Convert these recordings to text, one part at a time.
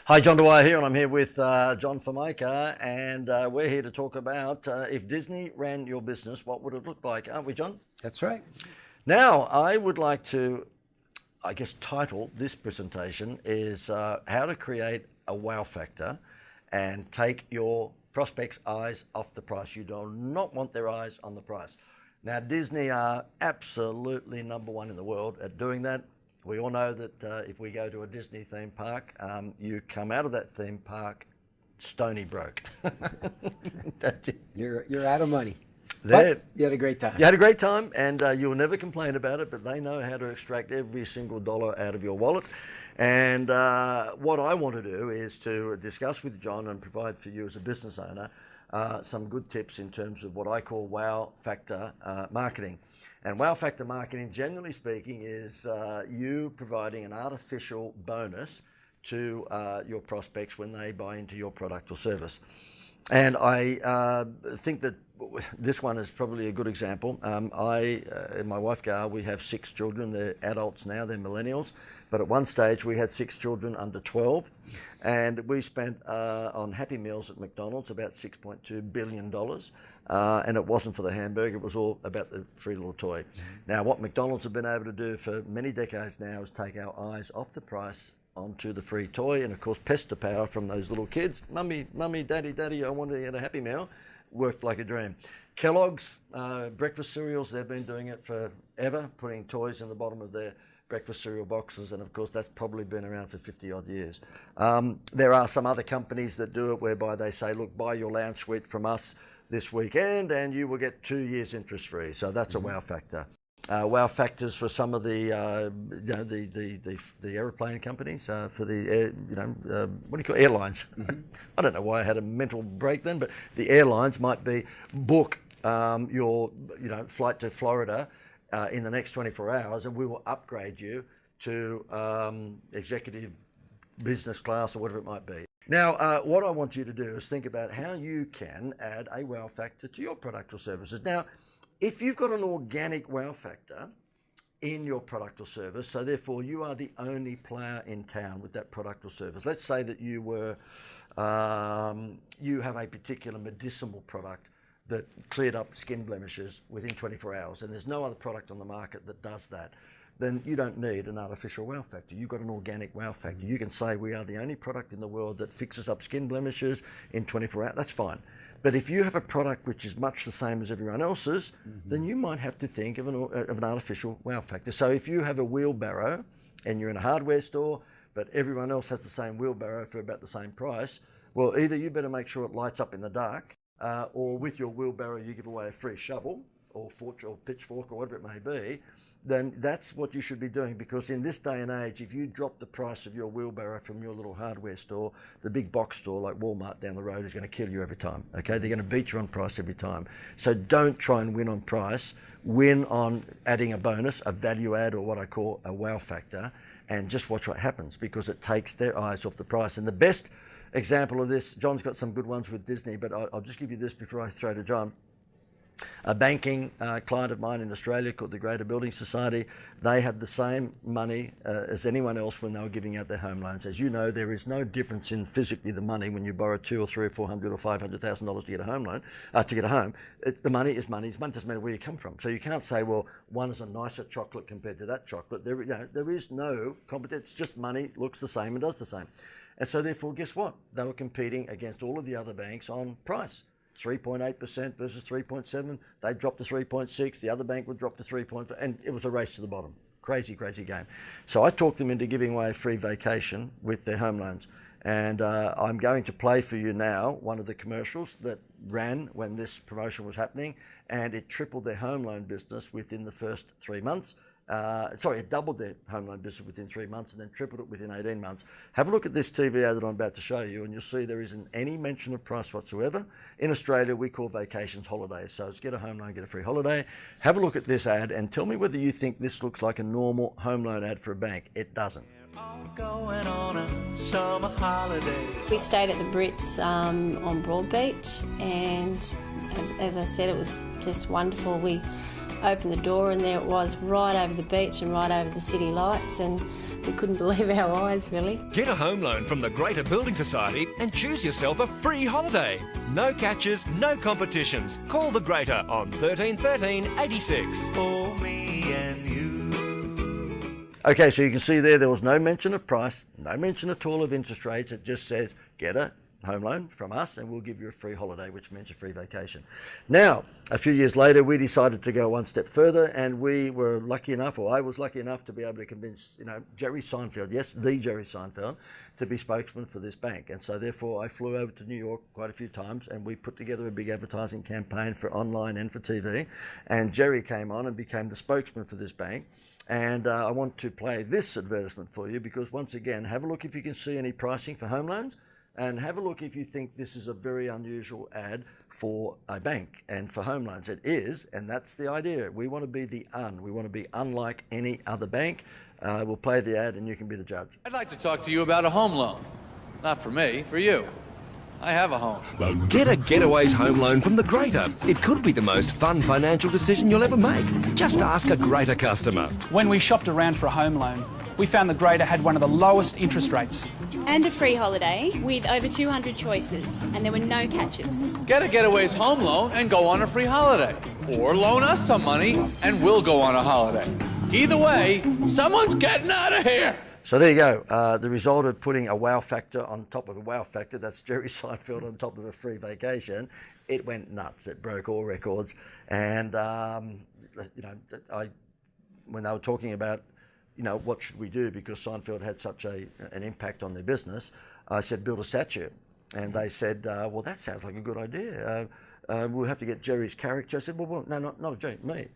Hi, John Dwyer here, and I'm here with John Formica, and we're here to talk about if Disney ran your business, what would it look like, aren't we, John? That's right. Now, I would like to, title this presentation is how to create a wow factor and take your prospects' eyes off the price. You do not want their eyes on the price. Now, Disney are absolutely number one in the world at doing that. We all know that if we go to a Disney theme park, you come out of that theme park stony broke. You're out of money. But you had a great time. You had a great time, and you'll never complain about it, but they know how to extract every single dollar out of your wallet. And what I want to do is to discuss with John and provide for you as a business owner some good tips in terms of what I call wow factor marketing. And wow factor marketing, generally speaking, is you providing an artificial bonus to your prospects when they buy into your product or service. And I think that this one is probably a good example. I and my wife Gar, we have 6 children. They're adults now, they're millennials. But at one stage we had 6 children under 12, and we spent on Happy Meals at McDonald's about $6.2 billion. And it wasn't for the hamburger, it was all about the free little toy. Now, what McDonald's have been able to do for many decades now is take our eyes off the price onto the free toy, and of course pester power from those little kids. Mummy, mummy, daddy, daddy, I want to get a Happy Meal. Worked like a dream. Kellogg's breakfast cereals, they've been doing it forever, putting toys in the bottom of their breakfast cereal boxes, and of course that's probably been around for 50 odd years. There are some other companies that do it whereby they say, look, buy your lounge suite from us this weekend and you will get 2 years interest free. So that's a wow factor. Wow factors for some of the aeroplane companies, for the what do you call airlines? I don't know why I had a mental break then, but the airlines might be book your flight to Florida in the next 24 hours, and we will upgrade you to executive business class or whatever it might be. Now, what I want you to do is think about how you can add a wow factor to your product or services. Now, if you've got an organic wow factor in your product or service, so therefore you are the only player in town with that product or service. Let's say that you have a particular medicinal product that cleared up skin blemishes within 24 hours, and there's no other product on the market that does that. Then you don't need an artificial wow factor. You've got an organic wow factor. You can say we are the only product in the world that fixes up skin blemishes in 24 hours. That's fine. But if you have a product which is much the same as everyone else's, then you might have to think of an artificial wow factor. So if you have a wheelbarrow and you're in a hardware store, but everyone else has the same wheelbarrow for about the same price, well, either you better make sure it lights up in the dark, or with your wheelbarrow you give away a free shovel or fork or pitchfork or whatever it may be. Then that's what you should be doing, because in this day and age, if you drop the price of your wheelbarrow from your little hardware store, the big box store like Walmart down the road is going to kill you every time, okay? They're going to beat you on price every time. So don't try and win on price, win on adding a bonus, a value add, or what I call a wow factor, and just watch what happens, because it takes their eyes off the price. And the best example of this, John's got some good ones with Disney, but I'll just give you this before I throw to John. A banking client of mine in Australia called the Greater Building Society, they had the same money as anyone else when they were giving out their home loans. As you know, there is no difference in physically the money when you borrow $200,000 or $300,000 or $500,000 to get a home loan, to get a home. The money is money. It's money, doesn't matter where you come from. So you can't say, well, one is a nicer chocolate compared to that chocolate. There is no competition. It's just money looks the same and does the same. And so therefore, guess what? They were competing against all of the other banks on price. 3.8% versus 3.7. They dropped to 3.6. The other bank would drop to 3.4, and it was a race to the bottom. Crazy, crazy game. So I talked them into giving away a free vacation with their home loans. And I'm going to play for you now one of the commercials that ran when this promotion was happening, and it tripled their home loan business within the first 3 months. It doubled their home loan business within 3 months and then tripled it within 18 months. Have a look at this TV ad that I'm about to show you, and you'll see there isn't any mention of price whatsoever. In Australia, we call vacations holidays. So it's get a home loan, get a free holiday. Have a look at this ad and tell me whether you think this looks like a normal home loan ad for a bank. It doesn't. Going on a summer holiday. We stayed at the Brits on Broadbeach, and as I said, it was just wonderful. We opened the door and there it was, right over the beach and right over the city lights, and we couldn't believe our eyes, really. Get a home loan from the Greater Building Society and choose yourself a free holiday. No catches, no competitions. Call the Greater on 13 13 86. For me and you. Okay, so you can see there was no mention of price, no mention at all of interest rates. It just says get a home loan from us and we'll give you a free holiday, which means a free vacation. Now, a few years later, we decided to go one step further, and we were lucky enough, or I was lucky enough, to be able to convince, Jerry Seinfeld, yes, the Jerry Seinfeld, to be spokesman for this bank. And so therefore I flew over to New York quite a few times, and we put together a big advertising campaign for online and for TV. And Jerry came on and became the spokesman for this bank. And I want to play this advertisement for you because, once again, have a look if you can see any pricing for home loans, and have a look if you think this is a very unusual ad for a bank. And for home loans it is, and that's the idea. We want to be we want to be unlike any other bank. We'll play the ad and you can be the judge. I'd like to talk to you about a home loan. Not for me, for you. I have a home. Get a Getaways home loan from the Greater. It could be the most fun financial decision you'll ever make. Just ask a Greater customer. When we shopped around for a home loan, we found the Greater had one of the lowest interest rates. And a free holiday with over 200 choices, and there were no catches. Get a Getaways home loan and go on a free holiday. Or loan us some money and we'll go on a holiday. Either way, someone's getting out of here. So there you go. The result of putting a wow factor on top of a wow factor, that's Jerry Seinfeld on top of a free vacation, it went nuts. It broke all records. And, when they were talking about, what should we do, because Seinfeld had such an impact on their business, I said, build a statue. And they said, well, that sounds like a good idea. We'll have to get Jerry's character. I said, well no, not a Jerry, me.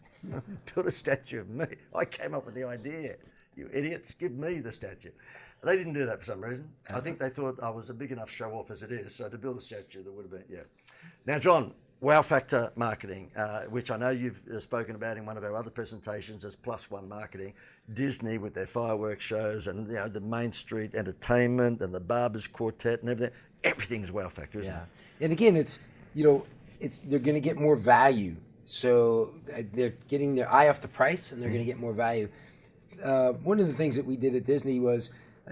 Build a statue of me. I came up with the idea. You idiots, give me the statue. They didn't do that for some reason. I think they thought I was a big enough show off as it is, so to build a statue, there would have been, yeah. Now, John, wow factor marketing, which I know you've spoken about in one of our other presentations as +1 marketing. Disney with their fireworks shows and the Main Street Entertainment and the Barbers Quartet and everything. Everything's wow factor, isn't it? And again, they're going to get more value. So they're getting their eye off the price, and they're going to get more value. One of the things that we did at Disney was,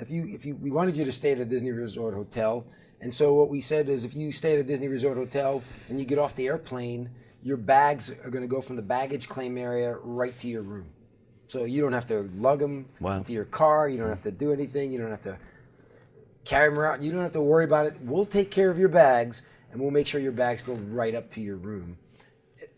we wanted you to stay at a Disney Resort hotel, and so what we said is, if you stay at a Disney Resort hotel and you get off the airplane, your bags are going to go from the baggage claim area right to your room. So you don't have to lug them to your car. You don't have to do anything. You don't have to carry them around. You don't have to worry about it. We'll take care of your bags, and we'll make sure your bags go right up to your room.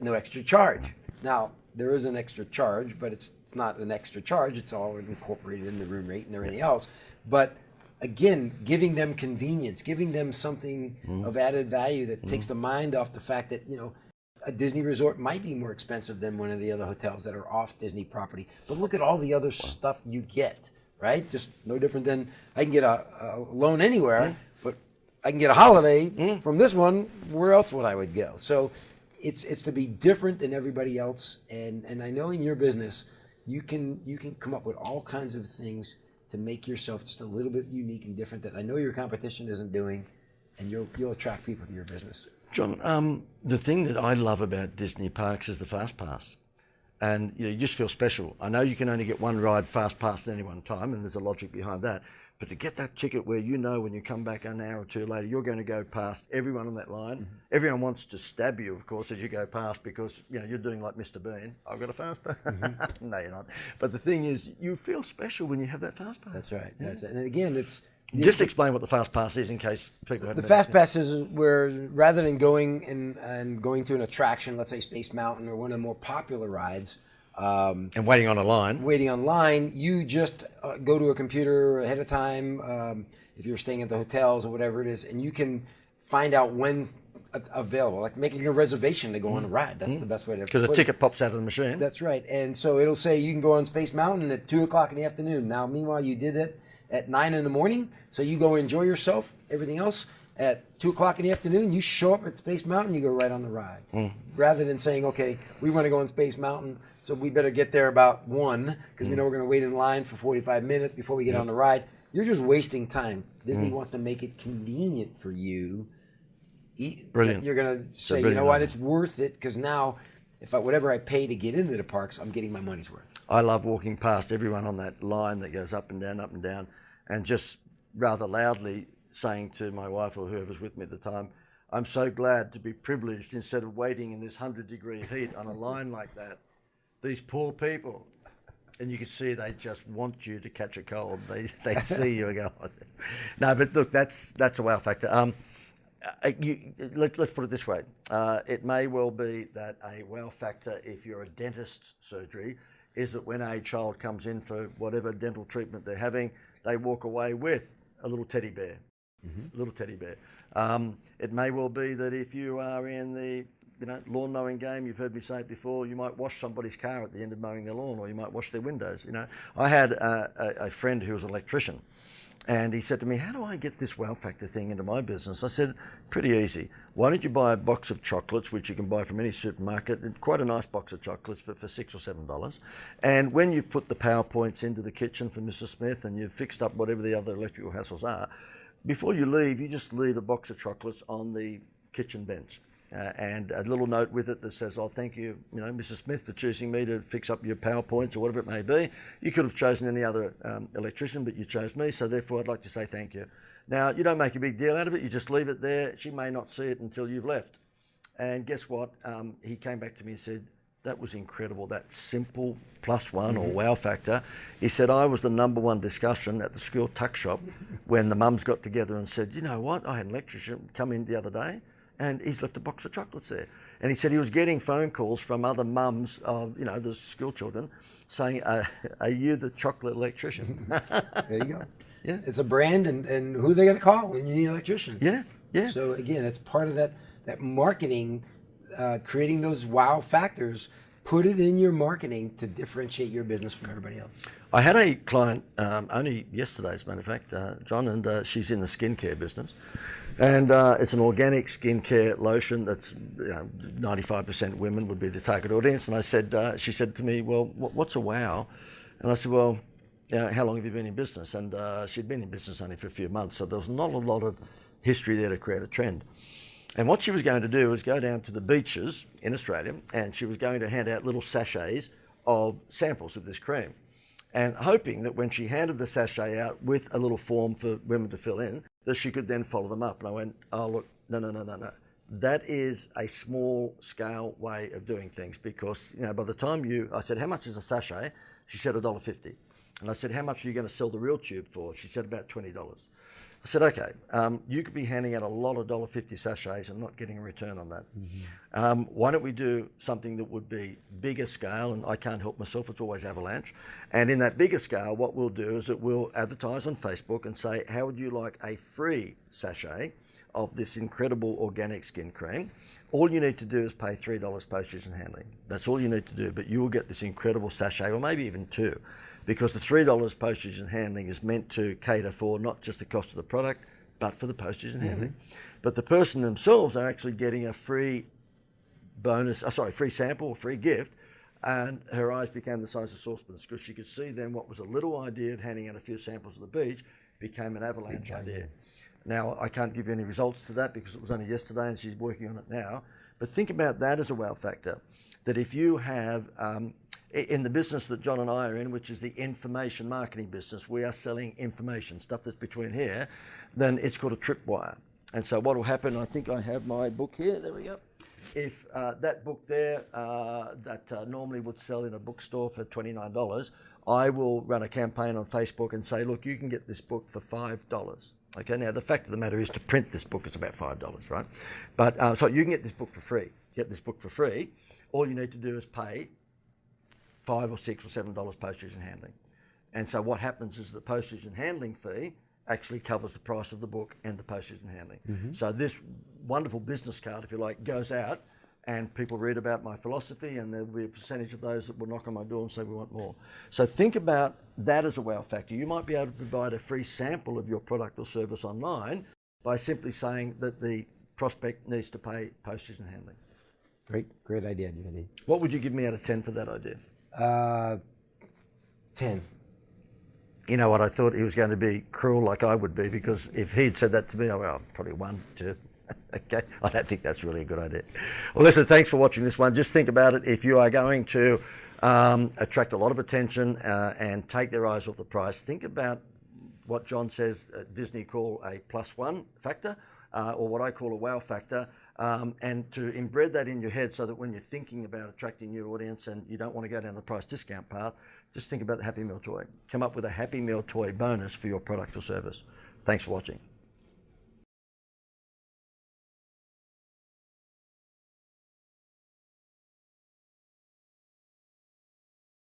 No extra charge. Now, there is an extra charge, but it's not an extra charge. It's all incorporated in the room rate and everything else. But again, giving them convenience, giving them something of added value that takes the mind off the fact that, a Disney resort might be more expensive than one of the other hotels that are off Disney property. But look at all the other stuff you get, right? Just no different than I can get a loan anywhere, but I can get a holiday from this one. Where else would I would go? So it's to be different than everybody else. And I know in your business, you can come up with all kinds of things to make yourself just a little bit unique and different that I know your competition isn't doing, and you'll attract people to your business. John, the thing that I love about Disney parks is the Fast Pass. And you just feel special. I know you can only get one ride Fast Pass at any one time, and there's a logic behind that. But to get that ticket where when you come back an hour or two later, you're going to go past everyone on that line. Everyone wants to stab you, of course, as you go past because, you're doing like Mr. Bean. I've got a Fast Pass. No, you're not. But the thing is, you feel special when you have that Fast Pass. That's right. Yeah. And again, just explain what the Fast Pass is in case people haven't. The Fast Pass is where, rather than going and going to an attraction, let's say Space Mountain or one of the more popular rides, and waiting on a line. You just go to a computer ahead of time, if you're staying at the hotels or whatever it is, and you can find out when's available, like making a reservation to go on a ride. That's the best way to put it. Because a ticket pops out of the machine. That's right. And so it'll say you can go on Space Mountain at 2 o'clock in the afternoon. Now, meanwhile, you did it at 9 in the morning, so you go enjoy yourself, everything else. At 2 o'clock in the afternoon, you show up at Space Mountain, you go right on the ride. Rather than saying, okay, we want to go on Space Mountain, so we better get there about 1, because we know we're going to wait in line for 45 minutes before we get on the ride. You're just wasting time. Disney wants to make it convenient for you. Brilliant. You're going to say, you know what, it's worth it, because now if whatever I pay to get into the parks, I'm getting my money's worth. I love walking past everyone on that line that goes up and down, and just rather loudly saying to my wife or whoever's with me at the time, I'm so glad to be privileged instead of waiting in this 100-degree heat on a line like that. These poor people. And you can see they just want you to catch a cold. They see you and go, oh. No, but look, that's a wow factor. Let's put it this way. It may well be that a wow factor, if you're a dentist's surgery, is that when a child comes in for whatever dental treatment they're having, they walk away with a little teddy bear. A little teddy bear. It may well be that if you are in the lawn mowing game, you've heard me say it before, you might wash somebody's car at the end of mowing their lawn, or you might wash their windows. I had a friend who was an electrician, and he said to me, how do I get this wow factor thing into my business? I said, pretty easy. Why don't you buy a box of chocolates, which you can buy from any supermarket, quite a nice box of chocolates for $6 or $7. And when you've put the PowerPoints into the kitchen for Mrs. Smith and you've fixed up whatever the other electrical hassles are, before you leave, you just leave a box of chocolates on the kitchen bench. And a little note with it that says, oh, thank you, Mrs. Smith, for choosing me to fix up your PowerPoints or whatever it may be. You could have chosen any other electrician, but you chose me, so therefore I'd like to say thank you. Now, you don't make a big deal out of it. You just leave it there. She may not see it until you've left. And guess what? He came back to me and said, that was incredible, that simple +1 or wow factor. He said, I was the #1 discussion at the school tuck shop when the mums got together and said, you know what, I had an electrician come in the other day, and he's left a box of chocolates there. And he said he was getting phone calls from other mums of, the school children saying, are you the chocolate electrician? There you go. Yeah. It's a brand, and who they got to call when you need an electrician. Yeah, yeah. So again, that's part of that marketing, creating those wow factors. Put it in your marketing to differentiate your business from everybody else. I had a client only yesterday, as a matter of fact, John, and she's in the skincare business. And it's an organic skincare lotion that's 95% women would be the target audience. And I said, she said to me, well, what's a wow? And I said, well, how long have you been in business? And she'd been in business only for a few months, so there was not a lot of history there to create a trend. And what she was going to do was go down to the beaches in Australia, and she was going to hand out little sachets of samples of this cream, and hoping that when she handed the sachet out with a little form for women to fill in, that she could then follow them up. And I went, oh, look, no. That is a small scale way of doing things, because, by the time I said, how much is a sachet? She said $1.50. And I said, how much are you going to sell the real tube for? She said about $20. I said, okay, you could be handing out a lot of $1.50 sachets and not getting a return on that. Mm-hmm. Why don't we do something that would be bigger scale? And I can't help myself, it's always avalanche. And in that bigger scale, what we'll do is that we'll advertise on Facebook and say, how would you like a free sachet of this incredible organic skin cream? All you need to do is pay $3 postage and handling. That's all you need to do, but you will get this incredible sachet, or maybe even two, because the $3 postage and handling is meant to cater for not just the cost of the product, but for the postage and handling. But the person themselves are actually getting a free free sample, free gift, and her eyes became the size of saucepans, because she could see then what was a little idea of handing out a few samples of the beach became an avalanche idea. Now, I can't give you any results to that because it was only yesterday and she's working on it now. But think about that as a wow factor, that if you have, in the business that John and I are in, which is the information marketing business, we are selling information, stuff that's between here, then it's called a tripwire. And so what will happen, I think I have my book here, there we go. If that book there that normally would sell in a bookstore for $29, I will run a campaign on Facebook and say, look, you can get this book for $5. Okay, now the fact of the matter is to print this book is about $5, right? But so you can get this book for free. Get this book for free. All you need to do is pay $5 or $6 or $7 postage and handling. And so what happens is the postage and handling fee actually covers the price of the book and the postage and handling. Mm-hmm. So this wonderful business card, if you like, goes out and people read about my philosophy, and there'll be a percentage of those that will knock on my door and say we want more. So think about that as a wow factor. You might be able to provide a free sample of your product or service online by simply saying that the prospect needs to pay postage and handling. Great idea, Jimmy. What would you give me out of 10 for that idea? 10. You know what, I thought he was going to be cruel like I would be, because if he'd said that to me, well, probably 1, 2. Okay, I don't think that's really a good idea. Well, listen, thanks for watching this one. Just think about it. If you are going to attract a lot of attention and take their eyes off the price, think about what John says Disney call a +1 factor, or what I call a wow factor, and to embed that in your head so that when you're thinking about attracting your audience and you don't want to go down the price discount path, just think about the Happy Meal toy. Come up with a Happy Meal toy bonus for your product or service. Thanks for watching.